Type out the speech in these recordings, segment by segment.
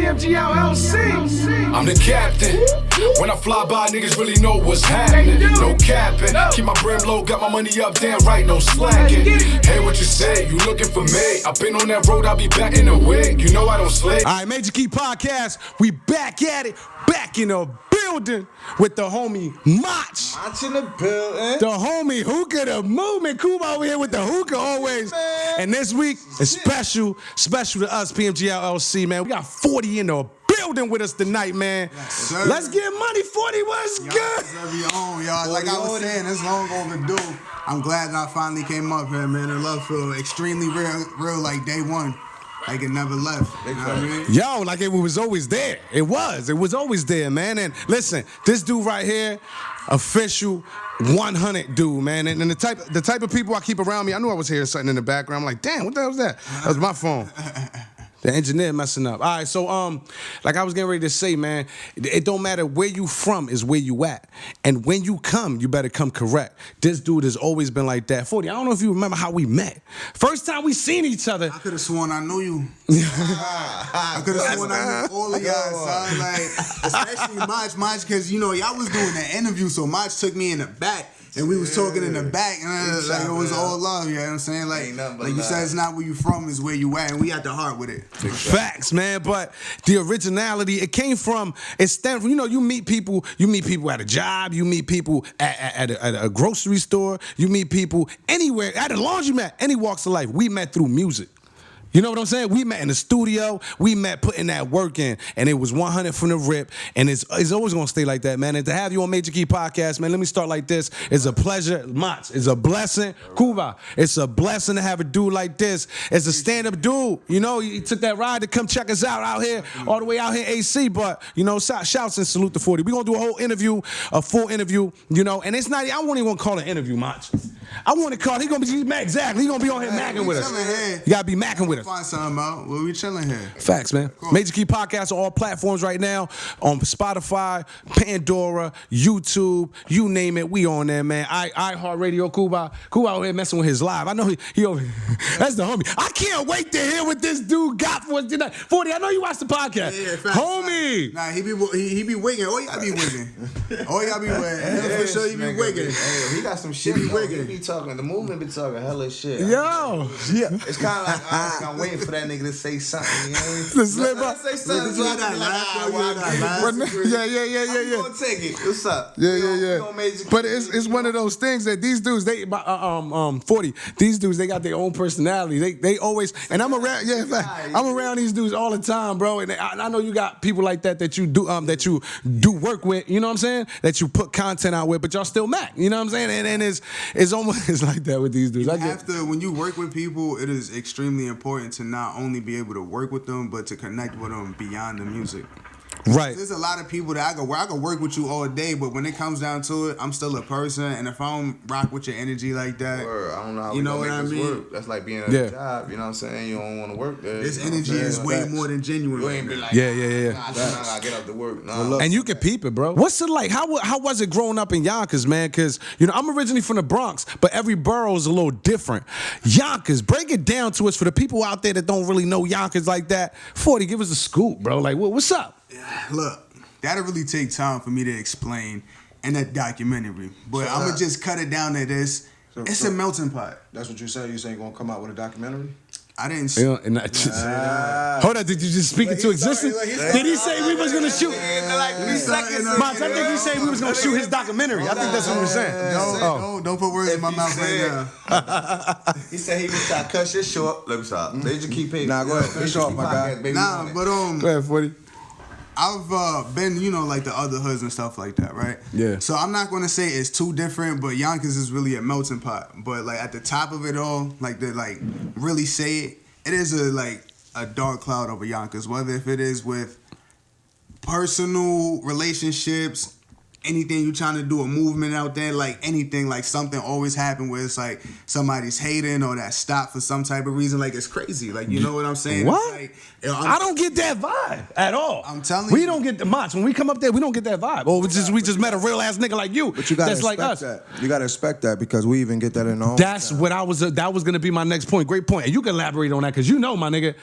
PMG LLC. I'm the captain. When I fly by, niggas really know what's happening. No capping. Keep my brim low, got my money up, damn right, no slacking. Hey, what you say? You looking for me? I've been on that road, I'll be back in a week. You know I don't slay. All right, Major Key Podcast, we back at it, back in the building with the homie M.M.I.C. M.M.I.C in the building. The homie hookah, the movement. Kuba over here with the hookah always. And this week is special to us, PMG LLC, man. We got 40 in the building with us tonight, man. Yes, let's get money, 40. What's good? Y'all. Like I was saying, it's long overdue. I'm glad that I finally came up here, man. The love feel extremely real like day one. Like it never left. You know what I mean? Yo, like it was always there. It was always there, man. And listen, this dude right here, official 100 dude, man. And the type of people I keep around me, I knew I was hearing something in the background. I'm like, damn, what the hell was that? That was my phone. The engineer messing up. All right, so like I was getting ready to say, man, it don't matter where you from, is where you at. And when you come, you better come correct. This dude has always been like that. 40, I don't know if you remember how we met. First time we seen each other. I could have sworn I knew you. I could have sworn I knew all of y'all, son. Like, especially M.M.I.C, because, you know, y'all was doing the interview, so M.M.I.C took me in the back. And we was talking in the back, and like it was all love, you know what I'm saying? Like you said, it's not where you from, it's where you at, and we at the heart with it. Facts, man. But the originality, it came from, it stemmed from, you know, you meet people at a job, you meet people at a grocery store, you meet people anywhere, at a laundromat, any walks of life. We met through music. You know what I'm saying? We met in the studio. We met putting that work in, and it was 100 from the rip. And it's always gonna stay like that, man. And to have you on Major Key Podcast, man, let me start like this. It's a pleasure. M.M.I.C, it's a blessing. Kuba, it's a blessing to have a dude like this. It's a stand-up dude. You know, he took that ride to come check us out here, all the way out here AC. But you know, shouts and salute to 40. We're gonna do a whole interview, a full interview. You know, and it's not. I won't even call it an interview, M.M.I.C. I want to call. He gonna be exactly. He gonna be on here macking with us. You gotta be macking with us. Find something out. Well, we chilling here. Facts, man. Cool. Major Key Podcast on all platforms right now. On Spotify, Pandora, YouTube, you name it, we on there, man. iHeartRadio, Kuba out here messing with his live. I know he over. That's the homie. I can't wait to hear what this dude got for us tonight. 40, I know you watch the podcast. Yeah, facts, homie. Nah, he be wigging. Oh, y'all be wigging. Oh, y'all be wigging. For sure, he be wigging. Hey, he got some shit. He be wigging. He be talking. The movement be talking hella shit. Yo, yeah. It's kind of like I'm waiting for that nigga to say something. You know? The slip up. Say something. So I be like, Yeah. I'm gonna take it. What's up? Yeah. But it's one of those things that these dudes, 40, these dudes, they got their own personality. They always, and I'm around, I'm around these dudes all the time, bro. And I know you got people like that you do work with, you know what I'm saying? That you put content out with, but y'all still Mac, you know what I'm saying? And it's almost like that with these dudes. When you work with people, it is extremely important to not only be able to work with them, but to connect with them beyond the music. Right. There's a lot of people that I can work with you all day, but when it comes down to it, I'm still a person, and if I don't rock with your energy like that, I don't know how you know what I mean? Work. That's like being at a job, you know what I'm saying? You don't want to work there. This energy is way more than genuine. You ain't be like, yeah. I gotta get up to work. Nah. And you can peep it, bro. What's it like? How was it growing up in Yonkers, man? Because, you know, I'm originally from the Bronx, but every borough is a little different. Yonkers, break it down to us for the people out there that don't really know Yonkers like that. 40, give us a scoop, bro. Like, what's up? Look, that'll really take time for me to explain in that documentary. But I'm going to just cut it down to this. It's a melting pot. That's what you said? You say you're going to come out with a documentary? I didn't say hold on, did you just speak into existence? Did he say we was going to shoot? I think he said we was going to shoot his documentary. I think that's what he was saying. Don't put words in my mouth right now. He said he was trying to cut shit short. Let me stop. They just keep paying. Nah, go ahead. Finish off, my guy. Go ahead, 40. I've been, you know, like the other hoods and stuff like that, right? Yeah. So I'm not going to say it's too different, but Yonkers is really a melting pot. But like at the top of it all, like to like really say it is a dark cloud over Yonkers. Whether if it is with personal relationships, anything you trying to do a movement out there, like anything, like something always happen where it's like somebody's hating or that stop for some type of reason. Like it's crazy. Like you know what I'm saying? What? It's like, I don't get that vibe at all. I'm telling we you. don't get the Moch. When we come up there, we don't get that vibe. Or we just met a real ass nigga like you. But you gotta that's like expect us. that. You gotta expect that because we even get that in our own That's town. what I was. That was gonna be my next point. Great point. And you can elaborate on that because you know, my nigga,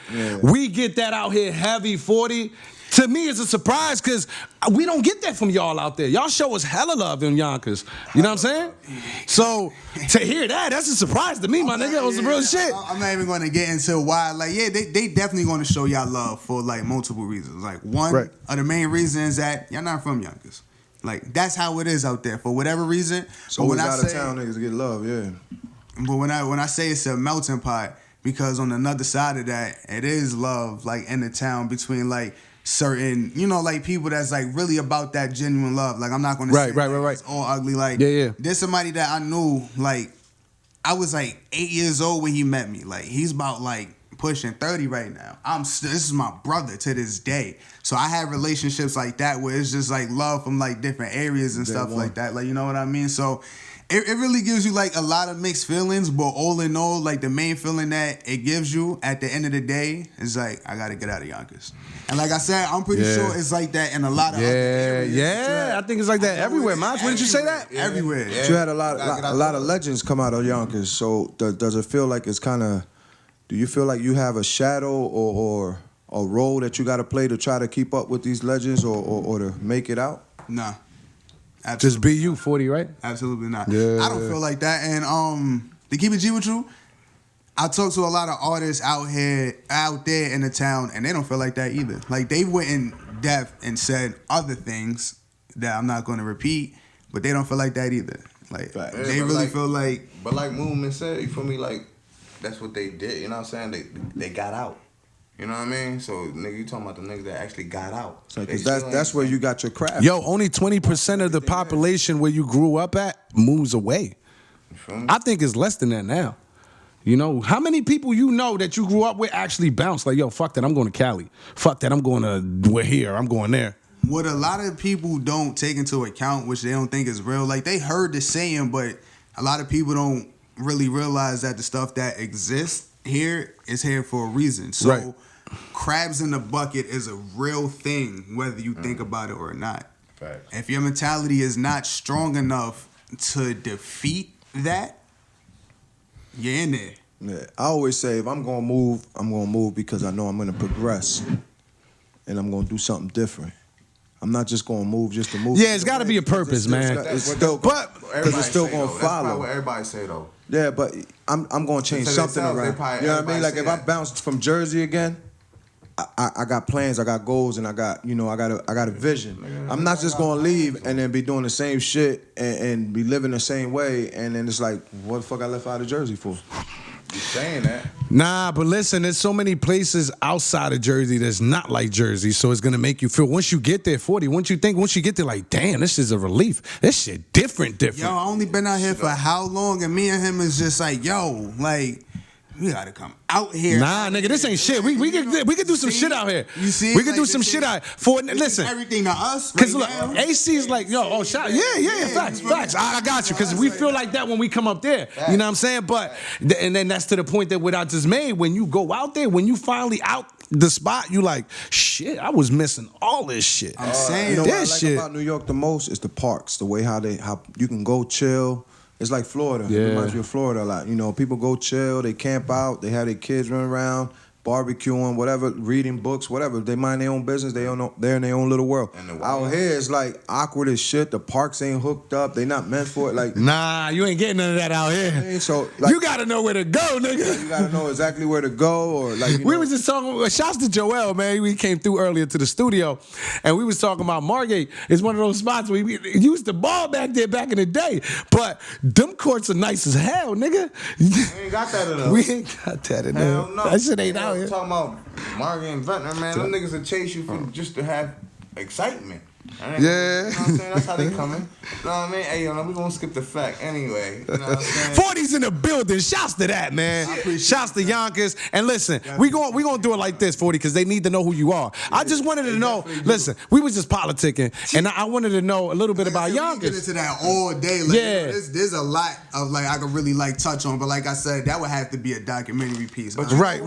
we get that out here heavy 40. To me, it's a surprise because we don't get that from y'all out there. Y'all show us hella love in Yonkers. You know what I'm saying? So to hear that, that's a surprise to me, my nigga. It was some real shit. I'm not even going to get into why. Like, yeah, they definitely going to show y'all love for like multiple reasons. Like one of the main reasons that y'all not from Yonkers. Like that's how it is out there for whatever reason. So when out of town niggas get love, yeah. But when I say it's a melting pot, because on another side of that, it is love like in the town between like certain, you know, like people that's like really about that genuine love. Like I'm not gonna say it's all ugly. Like there's somebody that I knew, like I was like 8 years old when he met me. Like he's about like pushing 30 right now. This is my brother to this day. So I have relationships like that where it's just like love from like different areas and stuff like that. Like you know what I mean? So it really gives you like a lot of mixed feelings, but all in all, like the main feeling that it gives you at the end of the day is like, I gotta get out of Yonkers. And like I said, I'm pretty sure it's like that in a lot of other areas. Yeah, I think it's like that everywhere. Maj, what did you say that? Yeah. Everywhere. But you had a lot of legends come out of Yonkers. So does it feel like it's kind of? Do you feel like you have a shadow or a role that you got to play to try to keep up with these legends or to make it out? Nah. Absolutely. Just be you, 40, right? Absolutely not. Yeah. I don't feel like that. And to keep it G with you, I talk to a lot of artists out there in the town, and they don't feel like that either. Like they went in depth and said other things that I'm not going to repeat, but they don't feel like that either. Like they really feel like. But like Movement said, you feel me? Like that's what they did. You know what I'm saying? They got out. You know what I mean? So, nigga, you talking about the niggas that actually got out. Because that's where you got your craft. Yo, only 20% of the population where you grew up at moves away. You feel me? I think it's less than that now. You know, how many people you know that you grew up with actually bounce? Like, yo, fuck that, I'm going to Cali. Fuck that, we're here, I'm going there. What a lot of people don't take into account, which they don't think is real, like they heard the saying, but a lot of people don't really realize that the stuff that exists here is here for a reason. So crabs in the bucket is a real thing, whether you think about it or not. Right. If your mentality is not strong enough to defeat that, you're in there. Yeah, I always say if I'm gonna move because I know I'm gonna progress, and I'm gonna do something different. I'm not just gonna move just to move. Yeah, it's got to be a purpose, man. It's still, because it's still gonna That's follow. probably what everybody say though. Yeah, but I'm gonna change something around. You know what I mean? Like if I bounced from Jersey again, I got plans, I got goals, and I got a vision. I'm not just gonna leave and then be doing the same shit and be living the same way, and then it's like, what the fuck I left out of Jersey for? You saying that? Nah, but listen, there's so many places outside of Jersey that's not like Jersey, so it's gonna make you feel, once you get there, 40, once you get there, like, damn, this is a relief. This shit different. Yo, I only been out here for how long, and me and him is just like, yo, like, we gotta come out here. Nah, nigga, this ain't shit. We could do some shit out here. You see? We could do Like, some shit out for listen. Everything to us. Cause Right look, now. AC is like, yo, shot. Yeah, facts. I got you. Cause we feel like that when we come up there. You know what I'm saying? But and then that's to the point that what I just made. When you go out there, when you finally out the spot, you like, shit, I was missing all this shit. I'm saying You know what I this like shit. about New York the most is the parks, the way how you can go chill. It's like Florida. Yeah. It reminds me of Florida a lot. You know, people go chill, they camp out, they have their kids run around, barbecuing, whatever, reading books, whatever. They mind their own business. They're in their own little world. Out here, it's like awkward as shit. The parks ain't hooked up. They not meant for it. Like, Nah, you ain't getting none of that out here. so like, You gotta know where to go, nigga. you gotta know exactly where to go, or like. We was just talking. Shouts to Joel, man. We came through earlier to the studio, and we was talking about Margate. It's one of those spots where we used the ball back there back in the day, but them courts are nice as hell, nigga. We ain't got that in us. We ain't got that in there. Hell no. That shit ain't out here. Talking about Margaret and Ventnor, man. Them niggas will chase you for just to have excitement. Yeah. You know what I'm saying? That's how they coming. You know what I mean? Hey, yo, we gonna skip the fact anyway. You know what I'm saying? 40's in the building. Shouts to that, man. Shouts to Yonkers. And listen, we gonna do it like this, 40, because they need to know who you are. I just wanted to know. Listen, we was just politicking, and I wanted to know a little bit about Yonkers. Get into that all day. Like, Yeah. you know, there's a lot of like I could really like touch on, but like I said, that would have to be a documentary piece. But Right.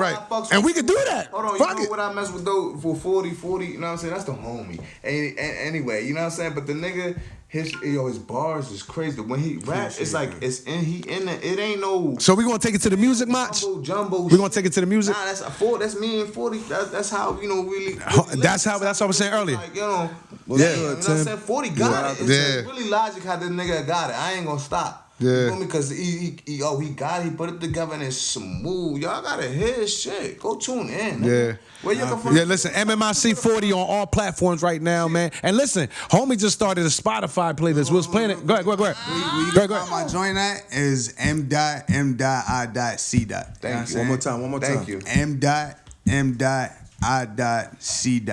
And we could do that. Hold on, Fuck you know it. what I mess with though for 40, you know what I'm saying? That's the homie. Anyway, you know what I'm saying? But the nigga, his bars is crazy. When he raps, it's like it ain't no. So we gonna take it to the music match. Jumbo. We gonna take it to the music. Nah, that's me and 40. That's how, you know, really. That's what I was saying earlier. Like, you know, Yeah. you know what I'm saying? 40 got it. It's really logic how this nigga got it. I ain't gonna stop. Yeah. You feel me? Because he got it. He put it together and it's smooth. Y'all gotta hear his shit. Go tune in. Yeah. Where you can find? Yeah, listen, M.M.I.C 40 on all platforms right now, man. And listen, homie just started a Spotify playlist. We was playing it. Go ahead. Where you can find my joint at is M.M.I.C. Thank you. One more time. Thank you. M.M.I.C.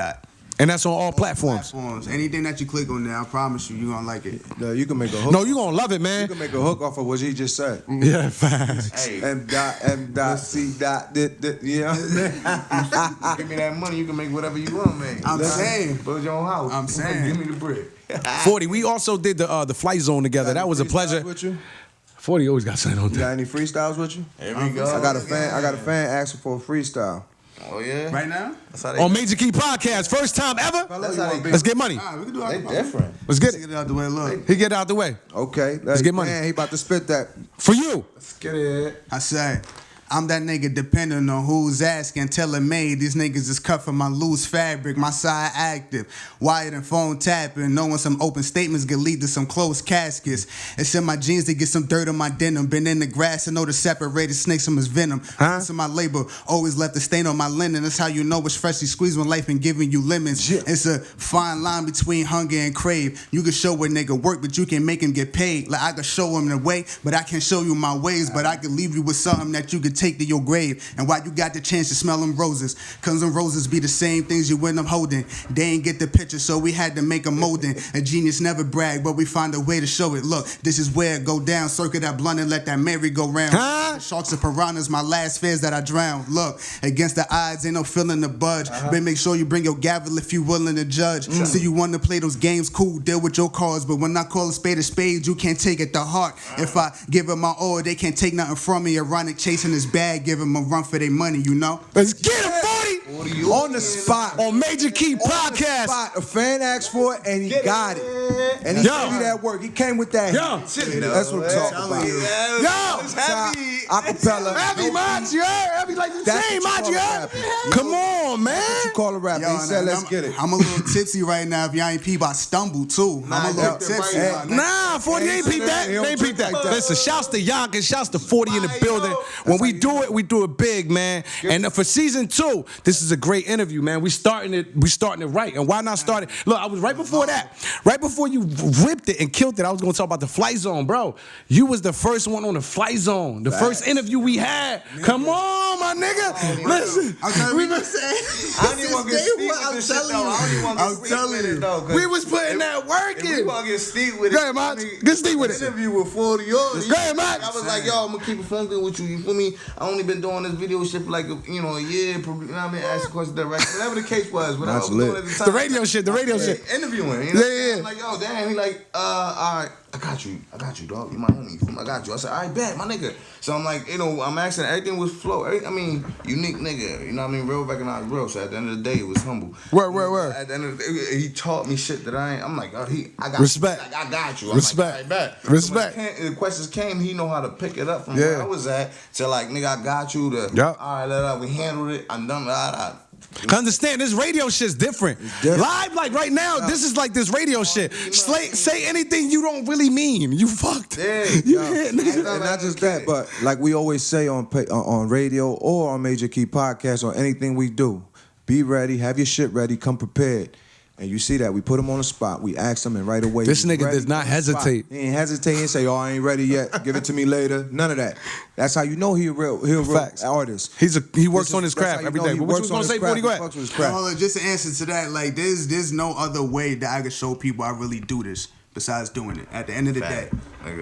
And that's on all platforms. Anything that you click on there, I promise you, you're gonna like it. No, you can make a hook. No, you gonna love it, man. You can make a hook off of what he just said. Yeah, facts. Hey, M.C. Yeah. give me that money. You can make whatever you want, man. I'm saying. Build your own house. I'm saying. Give me the bread. 40, we also did the Flight Zone together. That was a pleasure. With you? 40 always got something on You got there. any freestyles with you? Here we go. I got a fan asking for a freestyle. Oh yeah. Right now? That's how they. On Major Key Podcast, first time ever. That's how they. Let's get money. Nah, we can do They it. different. Let's get Get it. it out the way. Look, He get out the way. Okay, Let's get money. Man, he about to spit that. For you. Let's get it. I say, I'm that nigga depending on who's asking. Tailor-made, these niggas is cut from my loose fabric. My side active, wired and phone tapping. Knowing some open statements can lead to some closed caskets. It's in my jeans to get some dirt on my denim. Been in the grass and know the separated snakes from his venom. Huh? My labor always left a stain on my linen. That's how you know it's freshly squeezed when life ain't giving you lemons. Yeah. It's a fine line between hunger and crave. You can show a nigga work, but you can make him get paid. Like I can show him the way, but I can't show you my ways. But I can leave you with something that you can take to your grave. And while you got the chance to smell them roses, cause them roses be the same things you end up holding. They ain't get the picture, so we had to make a molding. A genius never brag, but we find a way to show it. Look, this is where it go down. Circle that blunt and let that merry go round. Huh? Sharks and piranhas, my last fears that I drowned. Look, against the odds, ain't no feeling to budge. But make sure you bring your gavel if you willing to judge. So you want to play those games, cool, deal with your cards. But when I call a spade, you can't take it to heart. If I give it my all, they can't take nothing from me. Ironic chasing his bag, give them a run for their money, you know? Let's get him, 40. On the spot. On Major Key Podcast. Spot. A fan asked for it and he got it. And he gave you that work. He came with that. Yo. That's what I'm talking about. Yo. It's heavy. Acapella. Heavy, Mach, you heard? Heavy like the That's same, what Mach, you you call heard? a rapper. Come on, man. You call a rapper. He said, let's get it. I'm a little tipsy right now. If y'all ain't peep, I stumble too. I'm a little tipsy. right. Nah, 40 ain't peep that. They ain't peep that. Listen, shouts to Yonkers, shouts to 40 in the building. When we do it big, man. And for season 2, this is a great interview, man. We starting it right. And why not start it? Look, I was right before that. Right before you ripped it and killed it, I was gonna talk about the Flight Zone, bro. You was the first one on the Flight Zone. The first interview we had. Come on, my nigga. Listen. I'm telling you. I don't even want to get steep with this shit, though. I don't even want to get steep with it, though. We was putting that work If we in. want to get steep with it. Go ahead, Mach. Get steep with it. Interview with 40 yours. Go ahead, Mach. I was like, yo, I'm gonna keep it funky with you. You feel me? I only been doing this video shit for like a year. You know what I mean? Asking questions direct. Whatever the case was. Whatever I was doing at the time. The radio shit. Interviewing. You know? Yeah. I'm like, yo, damn. He like, all right. I got you, dog. You my homie. I got you. I said, all right, bet, my nigga. So I'm like, you know, I'm asking, everything was flow. I mean, unique nigga. You know what I mean? Real recognized real. So at the end of the day, it was humble. Word. At the end of the day, he taught me shit that I ain't. I'm like, oh, I got Respect. You. I got you. I'm Respect. like, all right, bet. Respect. So when the questions came, he know how to pick it up from where I was at. So like, nigga, I got you. All right, we handled it. I'm done. Understand, this radio shit's different. Live, like right now, this is like this radio shit. Say anything you don't really mean. You fucked. Yeah. You hit, nigga. And not just that, but like we always say on radio or on Major Key Podcast or anything we do, be ready, have your shit ready, come prepared. And you see that we put him on the spot. We asked him, and right away, This he's nigga ready does not on the hesitate. spot. He ain't hesitate. He ain't say, "Oh, I ain't ready yet. Give it to me later." None of that. That's how you know he a real Facts. artist. He works on his craft every day. But what you was gonna say, 40 go ahead. Just to answer to that, like there's no other way that I can show people I really do this besides doing it. At the end of the day.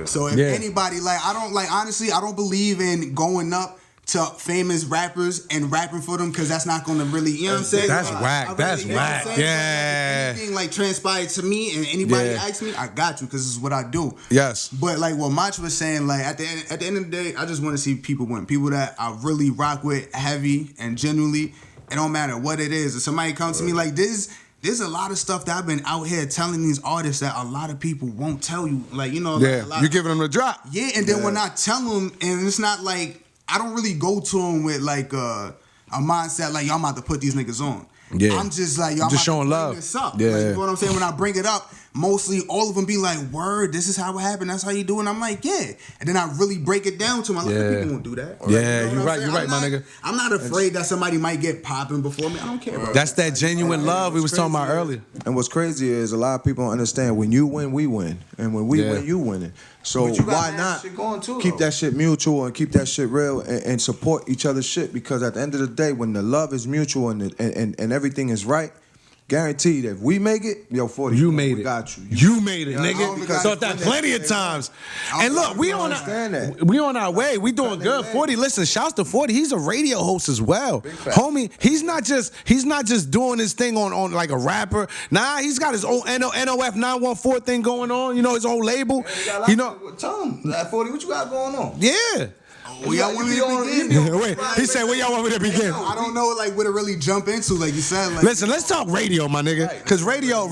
So if anybody like, I don't like honestly, I don't believe in going up to famous rappers and rapping for them because that's not going to really, you know what I'm saying? That's whack. That's whack. Yeah. If anything like transpired to me and anybody asks me, I got you because this is what I do. Yes. But like what Mach was saying, like at the end of the day, I just want to see people win. People that I really rock with heavy and genuinely. It don't matter what it is. If somebody comes to me like this, there's a lot of stuff that I've been out here telling these artists that a lot of people won't tell you. Like, you know, like you're giving them the drop. Yeah, and then when I tell them, and it's not like, I don't really go to them with like a mindset like, y'all about to put these niggas on. Yeah. I'm just like, y'all just about showing to bring love. this up. Yeah. Like, you know what I'm saying? When I bring it up, mostly all of them be like, word, this is how it happened. That's how you do it. And I'm like, yeah. And then I really break it down to them. I'm like, people won't do that. Yeah, you know you're right, my nigga. I'm not afraid that somebody might get popping before me. I don't care about That's that genuine love we was talking about earlier. And what's crazy is a lot of people don't understand when you win, we win. And when we win, you winning. So why not keep that shit mutual and keep that shit real and support each other's shit? Because at the end of the day, when the love is mutual and everything is right, guaranteed if we make it, yo, 40, you made we it. Got you. You made it, nigga. Thought that plenty of times. And look, we on our way. We doing good. 40. Listen, shouts to 40. He's a radio host as well, homie. He's not just doing his thing on like a rapper. Nah, he's got his own NOF 914 thing going on. You know, his own label. You know, Tom, 40. What you got going on? Yeah. Where y'all want me to begin? Wait, he said, where y'all want me to begin? I don't know, like, where to really jump into, like you said. Like, listen, let's talk radio, my nigga. Because radio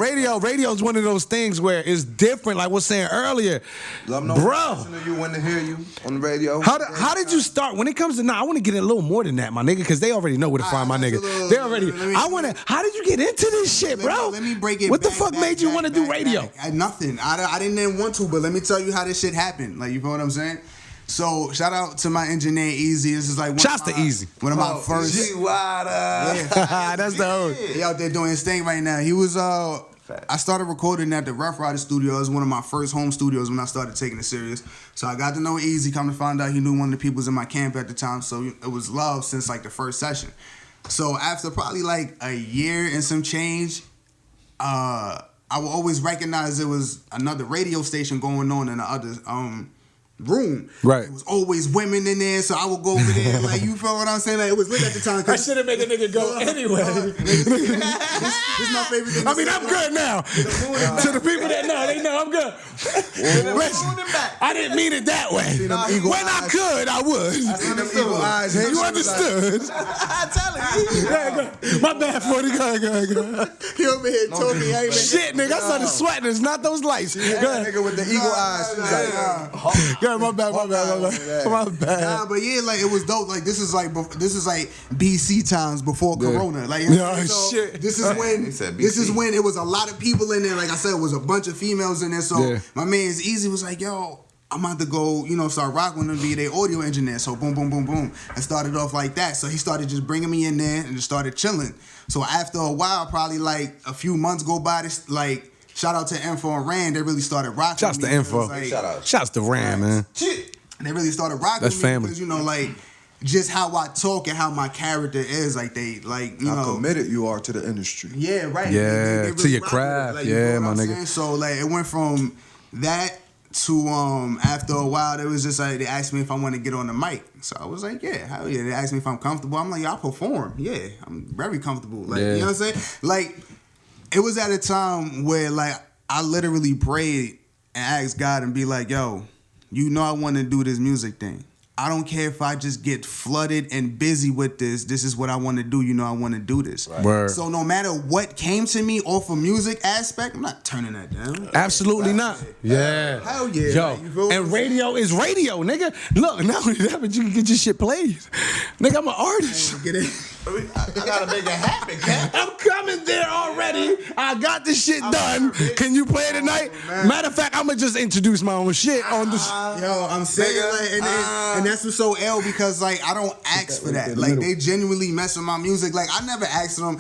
is one of those things where it's different, like I was saying earlier. Bro. Listen to you when to hear you on the radio. How did you start? When it comes to, I want to get a little more than that, my nigga, because they already know where to find my nigga. How did you get into this shit, bro? Let me break it What the back, fuck made you want to do radio? Nothing. I didn't want to, but let me tell you how this shit happened. Like, you feel what I'm saying? So shout out to my engineer Easy. This is like one of my first. That's the host. He out there doing his thing right now. He was I started recording at the Rough Rider Studio. It was one of my first home studios when I started taking it serious. So I got to know Easy. Come to find out he knew one of the people was in my camp at the time. So it was love since like the first session. So after probably like a year and some change, I would always recognize there was another radio station going on in the other room. Right. It was always women in there, so I would go over there. Like, you feel what I'm saying? Like, it was lit at the time. I should have made a nigga go anyway. This is my favorite thing. I mean, I'm good now. To the people that know, they know I'm good. Listen, I didn't mean it that way. When I could, I would. You understood? I tell him. My bad, 40. Go ahead. He over here told me, hey, man. Shit, nigga, I started sweating. It's not those lights. Go ahead. Nigga with the eagle eyes. Yeah, my bad. Nah, but yeah, like, it was dope. Like, this is like BC times before Corona. Like, shit. This is when it was a lot of people in there. Like I said, it was a bunch of females in there. So my man's Easy was like, yo, I'm about to go, start rocking and be their audio engineer. So boom, boom, boom, boom. And started off like that. So he started just bringing me in there and just started chilling. So after a while, probably like a few months go by, this like, shout out to Info and Rand. They really started rocking. Shouts to Info. Like, Shouts to Rand, man. And they really started rocking. That's me family. Because, like, just how I talk and how my character is, like, they, like, how committed you are to the industry. Yeah, right. Yeah, they really to your rock craft. with it. Like, Yeah, you know my what I'm nigga. saying? So, like, it went from that to, after a while, it was just like, they asked me if I want to get on the mic. So I was like, yeah, hell yeah. They asked me if I'm comfortable. I'm like, yeah, I'll perform. Yeah, I'm very comfortable. Like, you know what I'm saying? Like, it was at a time where, like, I literally prayed and asked God and be like, yo, I want to do this music thing. I don't care if I just get flooded and busy with this. This is what I want to do. I want to do this. Right. So no matter what came to me off a music aspect, I'm not turning that down. Absolutely not. Yeah. Hell yeah. Yo, and radio is radio, nigga. Look, not only that, but you can get your shit played. Nigga, I'm an artist. Get it? I gotta make it happen, Cap. I'm coming there already. I got this shit done. Can you play it tonight? Matter of fact, I'm gonna just introduce my own shit on this. Yo, I'm saying, like, and that's what's so ill because, like, I don't ask for that. Like, they genuinely mess with my music. Like, I never asked them,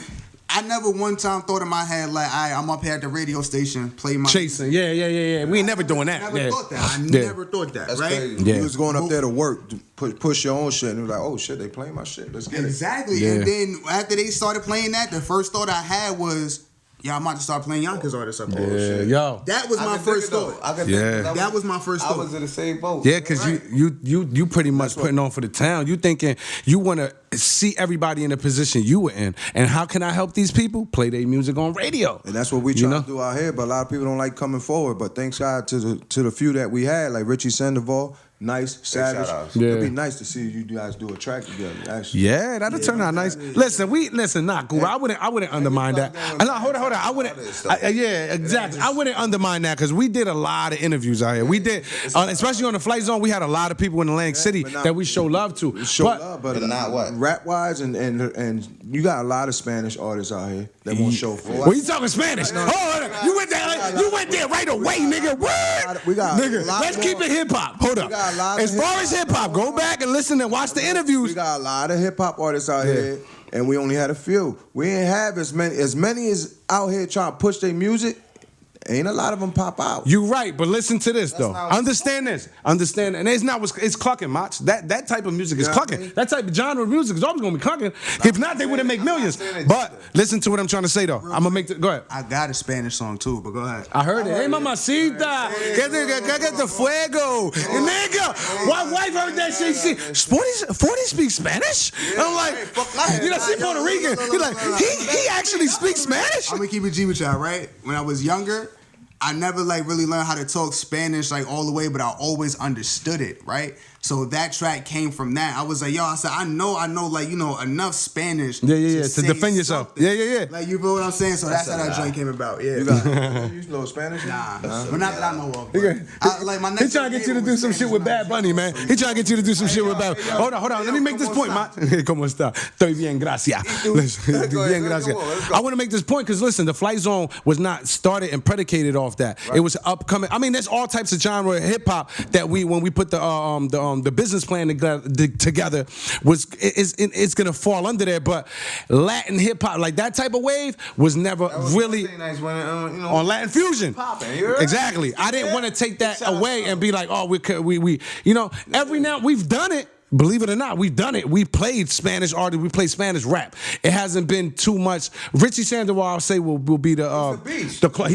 I never one time thought in my head like, I'm up here at the radio station, play my chasing. Yeah. We ain't never doing that. Never thought that. I never thought that. That's right? crazy. Yeah. You was going up there to work, to push your own shit, and it was like, oh shit, they playing my shit. Let's get Exactly. Yeah. And then after they started playing that, the first thought I had was, yeah, I'm about to start playing Yonkers artists up there. Yeah, yo. That was my first thought. That was my first thought. I was in the same boat. Yeah, because you pretty much putting on for the town. You thinking you want to see everybody in the position you were in. And how can I help these people? Play their music on radio. And that's what we try to do out here, but a lot of people don't like coming forward. But thanks God to the few that we had, like Richie Sandoval, Nice, Savage. It'd be nice to see you guys do a track together. Actually. Yeah, that'll turn out nice. Listen, Guru. I wouldn't undermine that. Hold on. I wouldn't. Yeah, exactly. I wouldn't undermine that because we did a lot of interviews out here. We did, especially on the Flight Zone. We had a lot of people in Atlantic City that we show love to. But not what rap wise, and you got a lot of Spanish artists out here that won't show for. Well, you talking Spanish? Oh, you went there right away, nigga. What? We got nigga. Let's keep it hip hop. Hold up. As far as hip hop, go back and listen and watch the interviews. We got a lot of hip hop artists out here, and we only had a few. We ain't have as many as out here trying to push their music. Ain't a lot of them pop out. You right, but listen to this though. Understand this. Understand, and it's clucking, Mach. That type of music is clucking. That type of genre of music is always gonna be clucking. If not, they wouldn't make millions. But listen to what I'm trying to say though. I'm gonna make go ahead. I got a Spanish song too, but go ahead. I heard it. Hey, mamacita, que the fuego, nigga. My wife heard that shit. She 40 speaks Spanish. And I'm like, she Puerto Rican. He's like, he actually speaks Spanish. I'm gonna keep it G with y'all, right? When I was younger, I never really learned how to talk Spanish all the way, but I always understood it, right? So that track came from that. I was like, I said, I know, enough Spanish. To defend yourself. Something. Yeah. Like, you feel what I'm saying? So that's how that joint came about. Yeah. You know Spanish? Nah. But not that I know of. He trying to get you to do some shit with Bad Bunny, man. He trying to get you to do some shit with Bad Bunny. Hold on. Let me make this point, Mach. ¿Cómo está? Estoy bien, gracias. Bien, gracias. I want to make this point because, listen, the Flight Zone was not started and predicated off that. It was upcoming. I mean, there's all types of genre of hip-hop that when we put the business plan together it's gonna fall under there, but Latin hip hop like that type of wave was never really nice when, on Latin fusion. Exactly. I didn't want to take that away and be like, oh, we every now we've done it. Believe it or not, we've done it. We played Spanish artists. We played Spanish rap. It hasn't been too much. Richie Sandoval, I'll say, will be he's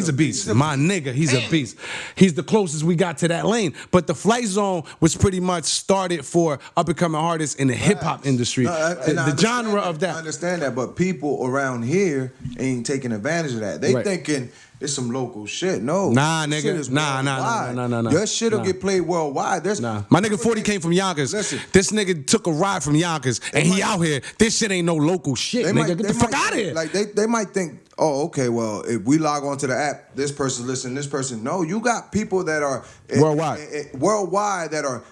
a beast. My nigga, he's a beast. He's the closest we got to that lane. But the Flight Zone was pretty much started for up-and-coming artists in the hip-hop industry. The genre of that. I understand that, but people around here ain't taking advantage of that. They thinking it's some local shit. No. Nah, nigga. Nah. Your shit'll get played worldwide. My nigga 40 came from Yonkers. Listen. This nigga took a ride from Yonkers, and he out here. This shit ain't no local shit, nigga. Get the fuck out of here. Like, they might think, oh, okay, well, if we log onto the app, this person listen, this person. No, you got people that are worldwide that are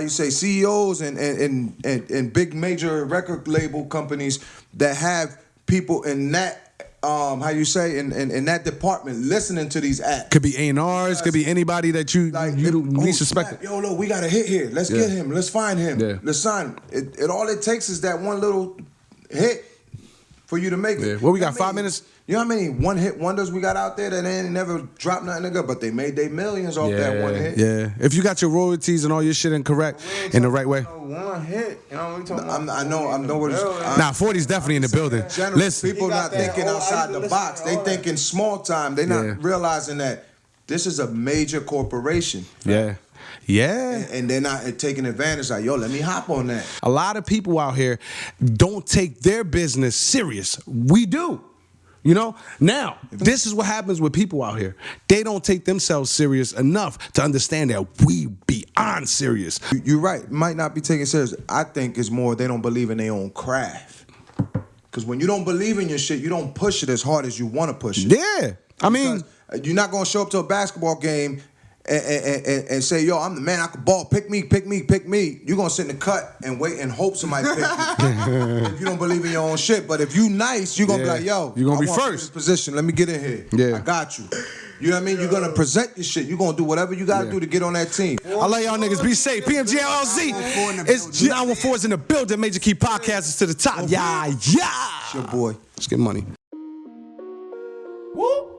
CEOs and big major record label companies that have people in that in that department listening to these apps. Could be A&Rs, could be anybody that you suspect. Yo, look, we got a hit here. Let's get him. Let's find him. Yeah. Let's sign him. All it takes is that one little hit for you to make it. Yeah. Well, we got 5 minutes. You know how many one-hit wonders we got out there that ain't never dropped nothing good, but they made their millions off that one hit? Yeah. If you got your royalties and all your shit incorrect in the right way. One hit. You know what we talking about? I know what it's... 40's definitely in the building. Listen. People not thinking outside the box. They thinking small time. They not realizing that this is a major corporation. Yeah. Yeah. And they're not taking advantage. Like, yo, let me hop on that. A lot of people out here don't take their business serious. We do. Now, this is what happens with people out here. They don't take themselves serious enough to understand that we beyond serious. You're right. Might not be taken serious. I think it's more they don't believe in their own craft. Because when you don't believe in your shit, you don't push it as hard as you want to push it. Yeah. I mean, you're not going to show up to a basketball game and say, yo, I'm the man, I can ball, pick me. You're going to sit in the cut and wait and hope somebody pick you. If you don't believe in your own shit. But if you nice, you're going to be like, yo, you're going to be first. This position, let me get in here. Yeah. I got you. You know what I mean? You're going to present your shit. You're going to do whatever you got to do to get on that team. I let y'all niggas be safe. PMG LLC. It's 914's in the building. Major Key Podcast is to the top. Yeah. It's your boy. Let's get money.